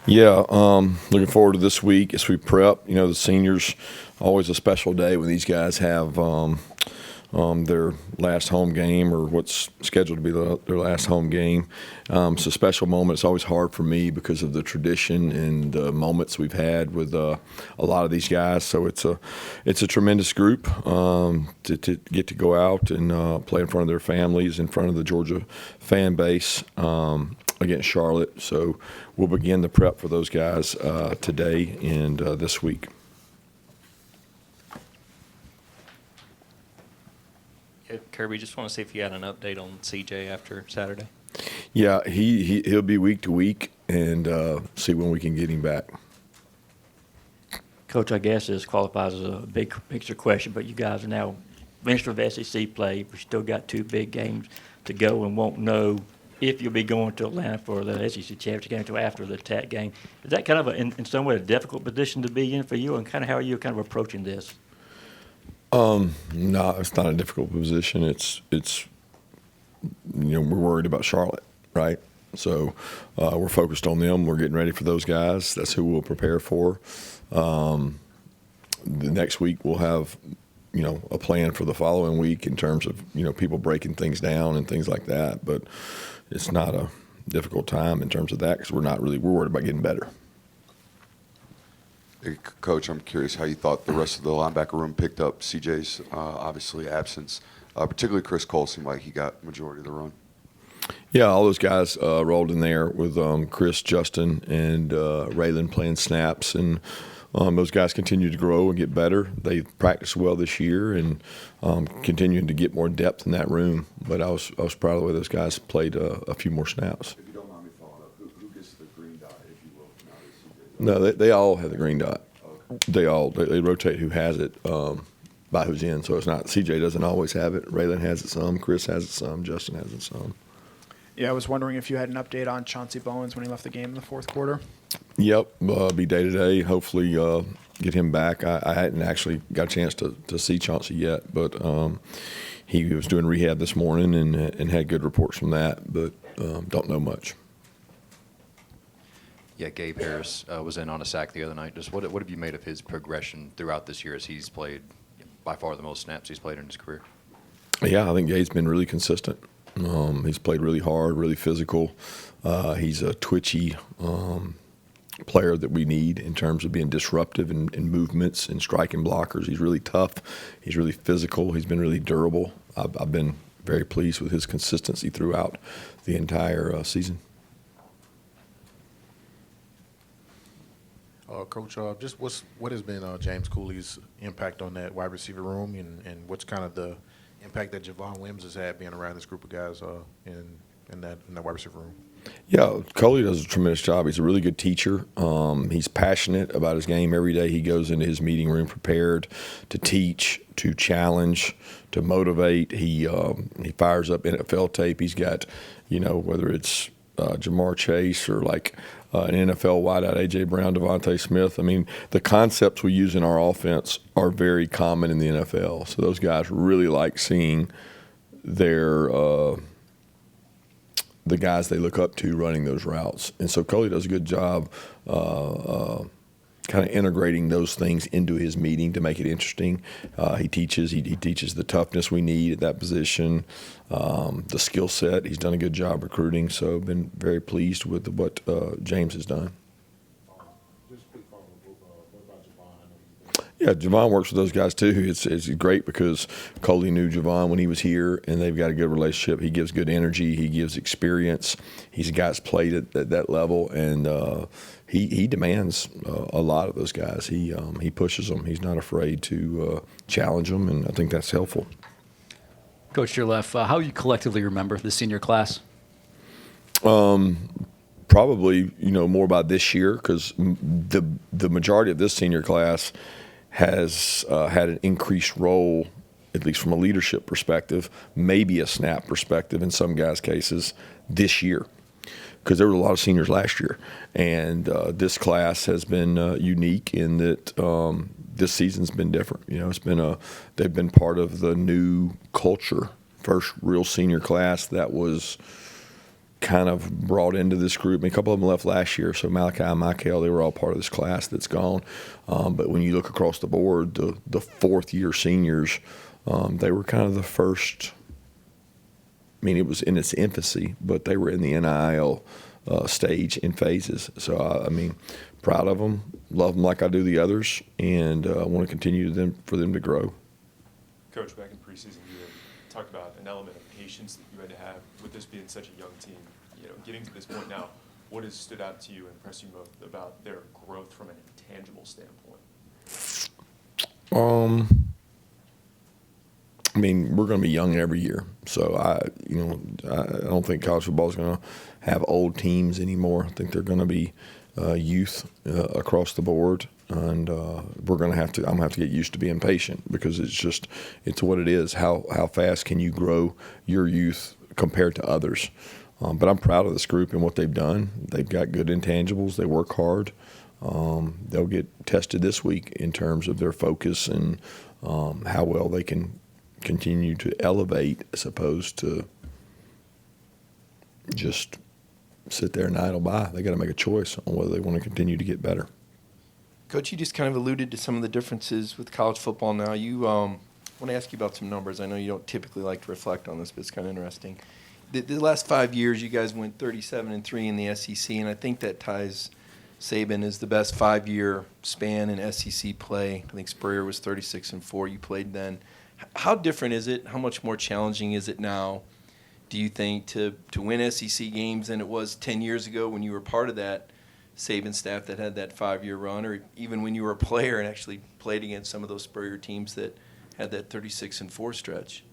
Yeah, looking forward to this week as we prep. You know, the seniors, always a special day when these guys have their last home game or what's scheduled to be their last home game. It's a special moment. It's always hard for me because of the tradition and the moments we've had with a lot of these guys. So it's a tremendous group to get to go out and play in front of their families, in front of the Georgia fan base. Against Charlotte. So we'll begin the prep for those guys today and this week. Yeah, Kirby, just want to see if you had an update on CJ after Saturday. Yeah, he'll be week to week and see when we can get him back. Coach, I guess this qualifies as a big picture question, but you guys are now finished with SEC play. We've still got 2 big games to go and won't know if you'll be going to Atlanta for the SEC championship game until after the TAC game. Is that kind of, in some way, a difficult position to be in for you, and kind of how are you kind of approaching this? No, it's not a difficult position. It's we're worried about Charlotte, right? So we're focused on them. We're getting ready for those guys. That's who we'll prepare for. The next week we'll have a plan for the following week in terms of people breaking things down and things like that. But it's not a difficult time in terms of that because we're worried about getting better. Hey, Coach, I'm curious how you thought the rest of the linebacker room picked up CJ's obviously absence. Particularly Chris Cole seemed like he got majority of the run. Yeah, all those guys rolled in there with Chris, Justin, and Raylan playing snaps, and those guys continue to grow and get better. They practiced well this year and continuing to get more depth in that room. But I was proud of the way those guys played a few more snaps. If you don't mind me following up, who gets the green dot, if you will, now that CJ? No, they all have the green dot. Okay. They rotate who has it by who's in. So it's not CJ doesn't always have it. Raylan has it some. Chris has it some. Justin has it some. Yeah, I was wondering if you had an update on Chauncey Bowens when he left the game in the fourth quarter. Yep, be day to day. Hopefully get him back. I hadn't actually got a chance to see Chauncey yet, but he was doing rehab this morning and had good reports from that, but don't know much. Yeah, Gabe Harris was in on a sack the other night. Just what have you made of his progression throughout this year as he's played by far the most snaps he's played in his career? Yeah, I think Gabe's been really consistent. He's played really hard, really physical. He's a twitchy player that we need in terms of being disruptive in movements and striking blockers. He's really tough. He's really physical. He's been really durable. I've been very pleased with his consistency throughout the entire season. Coach, just what has been James Cooley's impact on that wide receiver room, and what's kind of the impact that Javon Wims has had being around this group of guys in that wide receiver room? Yeah, Coley does a tremendous job. He's a really good teacher. He's passionate about his game. Every day he goes into his meeting room prepared to teach, to challenge, to motivate. He fires up NFL tape. He's got, whether it's Jamar Chase or like an NFL wideout, A.J. Brown, Devontae Smith. I mean, the concepts we use in our offense are very common in the NFL. So those guys really like seeing their the guys they look up to running those routes. And so Coley does a good job kind of integrating those things into his meeting to make it interesting. He teaches the toughness we need at that position, the skill set. He's done a good job recruiting, so I've been very pleased with what James has done. Just quick follow-up. What about Javon? I know Yeah, Javon works with those guys too. It's great because Coley knew Javon when he was here, and they've got a good relationship. He gives good energy. He gives experience. He's a guy that's played at that level, and he demands a lot of those guys. He pushes them. He's not afraid to challenge them, and I think that's helpful. Coach, to your left, how you collectively remember the senior class? Probably, more about this year because the majority of this senior class has had an increased role, at least from a leadership perspective, maybe a snap perspective in some guys' cases this year, because there were a lot of seniors last year, and this class has been unique in that this season's been different. They've been part of the new culture. First real senior class that was kind of brought into this group. I mean, a couple of them left last year, so Malachi and Michael, they were all part of this class that's gone. But when you look across the board, the fourth-year seniors, they were kind of the first. I mean, it was in its infancy, but they were in the NIL stage in phases. So, I mean, proud of them, love them like I do the others, and I want to continue for them to grow. Coach, back in preseason, you had talked about an element of patience that you had to have with this being such a young team. You know, getting to this point now, what has stood out to you and impressed you most about their growth from an intangible standpoint? I mean, we're going to be young every year, so I don't think college football is going to have old teams anymore. I think they're going to be youth across the board, and we're going to have to. I'm going to have to get used to being patient because it's what it is. How fast can you grow your youth compared to others? But I'm proud of this group and what they've done. They've got good intangibles. They work hard. They'll get tested this week in terms of their focus and how well they can continue to elevate as opposed to just sit there and idle by. They got to make a choice on whether they want to continue to get better. Coach, you just kind of alluded to some of the differences with college football now. You want to ask you about some numbers. I know you don't typically like to reflect on this, but it's kind of interesting. The last 5 years, you guys went 37-3 in the SEC, and I think that ties Saban as the best 5-year span in SEC play. I think Spurrier was 36-4. You played then. How different is it? How much more challenging is it now, do you think, to win SEC games than it was 10 years ago when you were part of that Saban staff that had that 5-year run, or even when you were a player and actually played against some of those Spurrier teams that had that 36-4 stretch?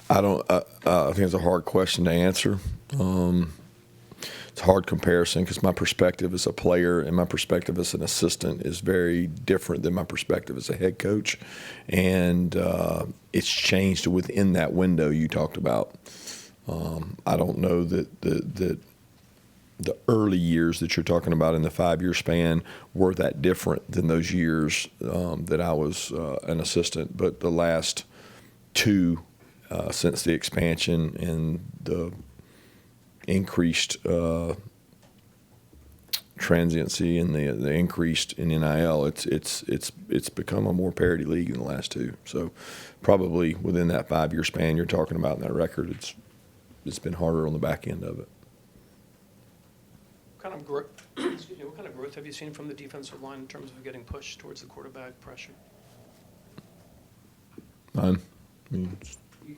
I think it's a hard question to answer. It's a hard comparison because my perspective as a player and my perspective as an assistant is very different than my perspective as a head coach, and it's changed within that window you talked about. I don't know that the early years that you're talking about in the 5-year span were that different than those years that I was an assistant, but the last two since the expansion and the increased transiency and the increased in NIL, it's become a more parity league in the last two. So probably within that 5-year span you're talking about in that record, it's been harder on the back end of it. What kind of growth have you seen from the defensive line in terms of getting pushed towards the quarterback pressure? None. I mean, You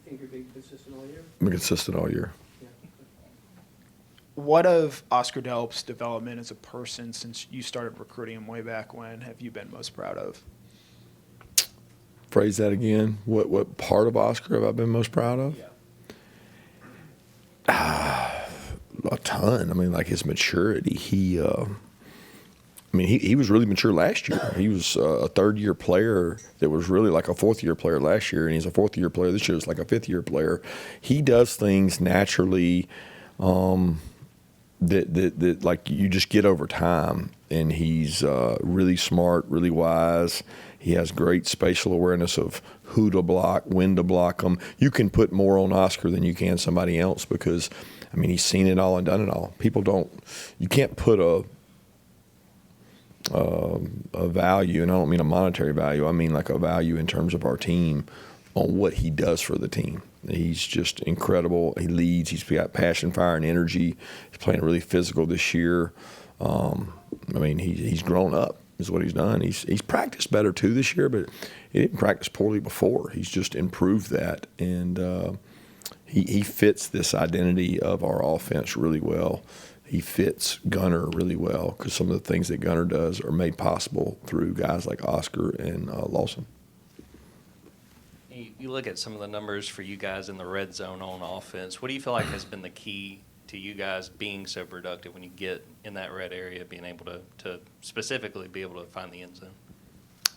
think you're being consistent all year? been consistent all year. What of Oscar Delp's development as a person since you started recruiting him way back when have you been most proud of? Phrase that again. What part of Oscar have I been most proud of? A ton. I mean, like his maturity. He was really mature last year. He was a third-year player that was really like a fourth-year player last year, and he's a fourth-year player this year. It's like a fifth-year player. He does things naturally that like you just get over time, and he's really smart, really wise. He has great spatial awareness of who to block, when to block them. You can put more on Oscar than you can somebody else because, I mean, he's seen it all and done it all. You can't put a value, and I don't mean a monetary value, I mean like a value in terms of our team on what he does for the team. He's just incredible. He leads. He's got passion, fire, and energy. He's playing really physical this year. I mean, he's grown up is what he's done. He's practiced better too this year, but he didn't practice poorly before. He's just improved that, and he fits this identity of our offense really well. He fits Gunner really well because some of the things that Gunner does are made possible through guys like Oscar and Lawson. You look at some of the numbers for you guys in the red zone on offense. What do you feel like has been the key to you guys being so productive when you get in that red area, being able to specifically be able to find the end zone?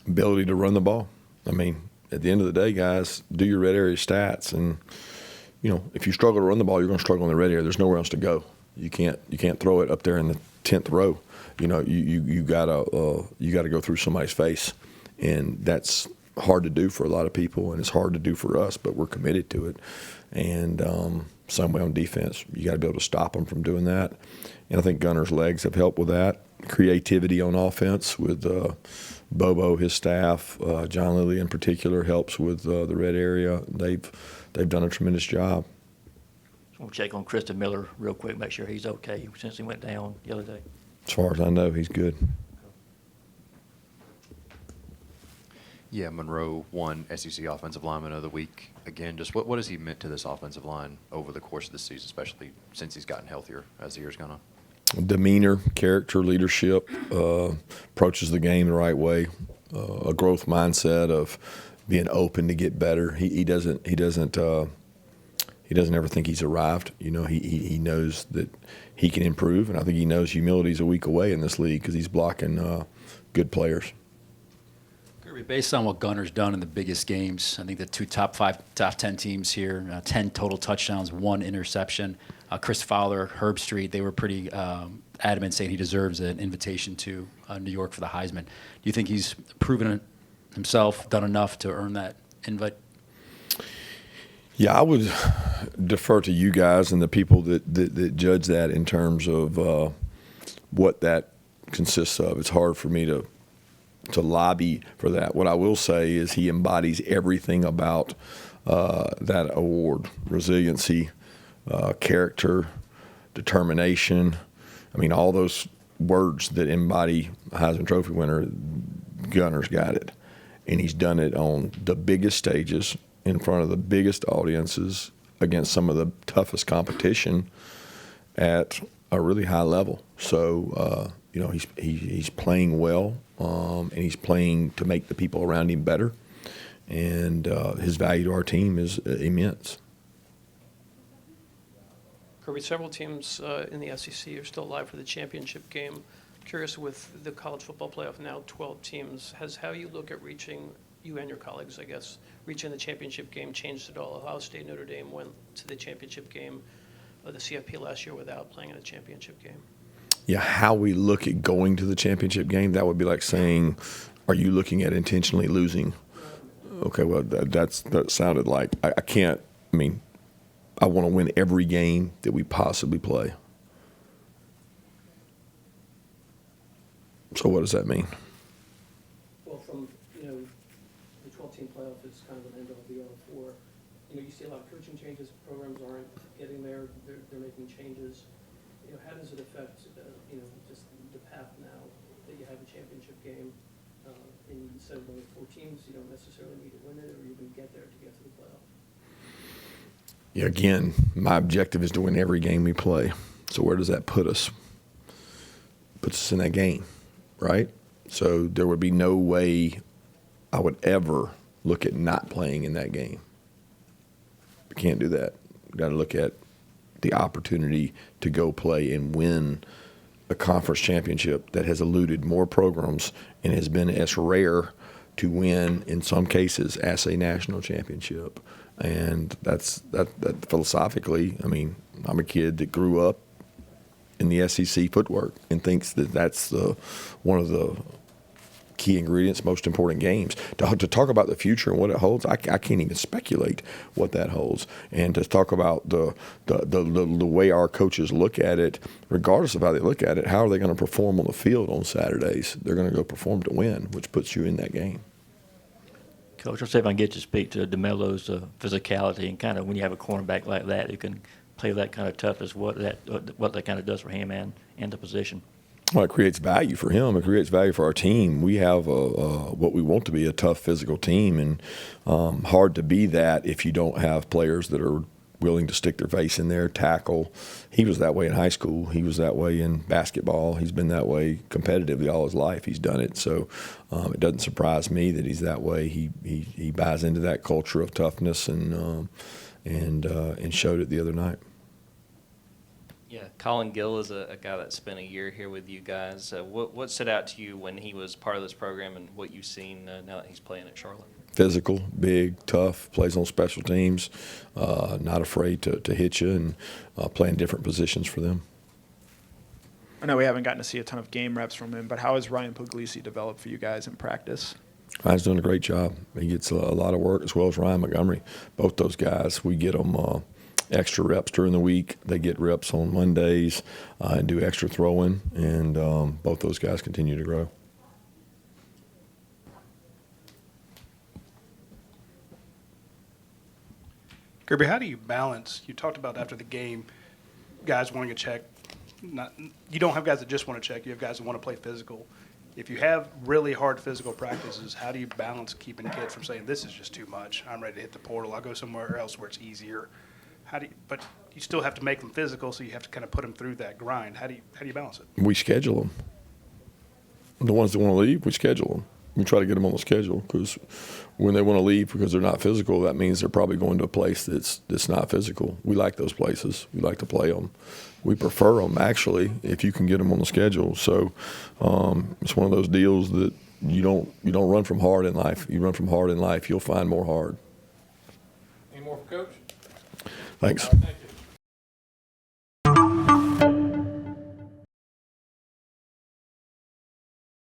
Ability to run the ball. I mean, at the end of the day, guys, do your red area stats, and if you struggle to run the ball, you're going to struggle in the red area. There's nowhere else to go. You can't throw it up there in the 10th row. You gotta go through somebody's face, and that's hard to do for a lot of people, and it's hard to do for us, but we're committed to it. And same way on defense, you got to be able to stop them from doing that. And I think Gunner's legs have helped with that. Creativity on offense with Bobo, his staff, John Lilly in particular helps with the red area. They've done a tremendous job. We'll check on Kristen Miller real quick, make sure he's okay since he went down the other day. As far as I know, he's good. Yeah, Monroe won SEC Offensive Lineman of the Week. Again, just what has he meant to this offensive line over the course of the season, especially since he's gotten healthier as the year's gone on? Demeanor, character, leadership, approaches the game the right way, a growth mindset of being open to get better. He doesn't ever think he's arrived. You know, he knows that he can improve, and I think he knows humility's a week away in this league because he's blocking good players. Kirby, based on what Gunner's done in the biggest games, I think the two top 10 teams here, 10 total touchdowns, 1 interception. Chris Fowler, Herb Street, they were pretty adamant saying he deserves an invitation to New York for the Heisman. Do you think he's proven himself, done enough to earn that invite? Yeah, I would defer to you guys and the people that judge that in terms of what that consists of. It's hard for me to lobby for that. What I will say is he embodies everything about that award: resiliency, character, determination. I mean, all those words that embody a Heisman Trophy winner, Gunner's got it. And he's done it on the biggest stages, in front of the biggest audiences, against some of the toughest competition at a really high level. So, you know, he's playing well, and he's playing to make the people around him better. And his value to our team is immense. Kirby, several teams in the SEC are still alive for the championship game. Curious, with the college football playoff now 12 teams, has how you look at reaching, you and your colleagues, I guess, reaching the championship game changed at all? Ohio State, Notre Dame went to the championship game of the CFP last year without playing in a championship game. Yeah, how we look at going to the championship game, that would be like saying, are you looking at intentionally losing? Okay, well, that sounded like, I can't, I mean, I want to win every game that we possibly play. So what does that mean? Well, from, the 12-team playoff is kind of an end-all be-all for, you see a lot of coaching changes, programs aren't getting there, they're making changes. How does it affect, just the path now that you have a championship game? And instead of only 4 teams, you don't necessarily need to win it or even get there to get to the playoff. Yeah, again, my objective is to win every game we play. So where does that put us? Puts us in that game, right? So there would be no way I would ever look at not playing in that game. We can't do that. We've got to look at the opportunity to go play and win a conference championship that has eluded more programs and has been as rare to win in some cases as a national championship. And that philosophically, I mean, I'm a kid that grew up in the SEC footwork and thinks that that's one of the key ingredients, most important games. To talk about the future and what it holds, I can't even speculate what that holds. And to talk about the way our coaches look at it, regardless of how they look at it, how are they going to perform on the field on Saturdays? They're going to go perform to win, which puts you in that game. Coach, I'll see if I can get you to speak to DeMello's physicality and kind of when you have a cornerback like that who can play that kind of toughness, what that kind of does for him and the position. Well, it creates value for him. It creates value for our team. We have what we want to be a tough physical team, and hard to be that if you don't have players that are willing to stick their face in there, tackle. He was that way in high school. He was that way in basketball. He's been that way competitively all his life. He's done it. So it doesn't surprise me that he's that way. He buys into that culture of toughness and showed it the other night. Yeah, Colin Gill is a guy that spent a year here with you guys. What stood out to you when he was part of this program and what you've seen now that he's playing at Charlotte? Physical, big, tough, plays on special teams, not afraid to hit you and playing different positions for them. I know we haven't gotten to see a ton of game reps from him, but how has Ryan Puglisi developed for you guys in practice? Ryan's doing a great job. He gets a lot of work, as well as Ryan Montgomery. Both those guys, we get them extra reps during the week. They get reps on Mondays and do extra throwing, and both those guys continue to grow. Kirby, how do you balance? You talked about after the game, guys wanting to check. You don't have guys that just want to check. You have guys that want to play physical. If you have really hard physical practices, how do you balance keeping kids from saying, this is just too much, I'm ready to hit the portal, I'll go somewhere else where it's easier? But you still have to make them physical, so you have to kind of put them through that grind. How do you balance it? We schedule them. The ones that want to leave, we schedule them. We try to get them on the schedule, because when they want to leave because they're not physical, that means they're probably going to a place that's not physical. We like those places. We like to play them. We prefer them, actually, if you can get them on the schedule. So it's one of those deals that you don't run from hard in life. You run from hard in life, you'll find more hard. Any more for Coach? Thanks. Thank you.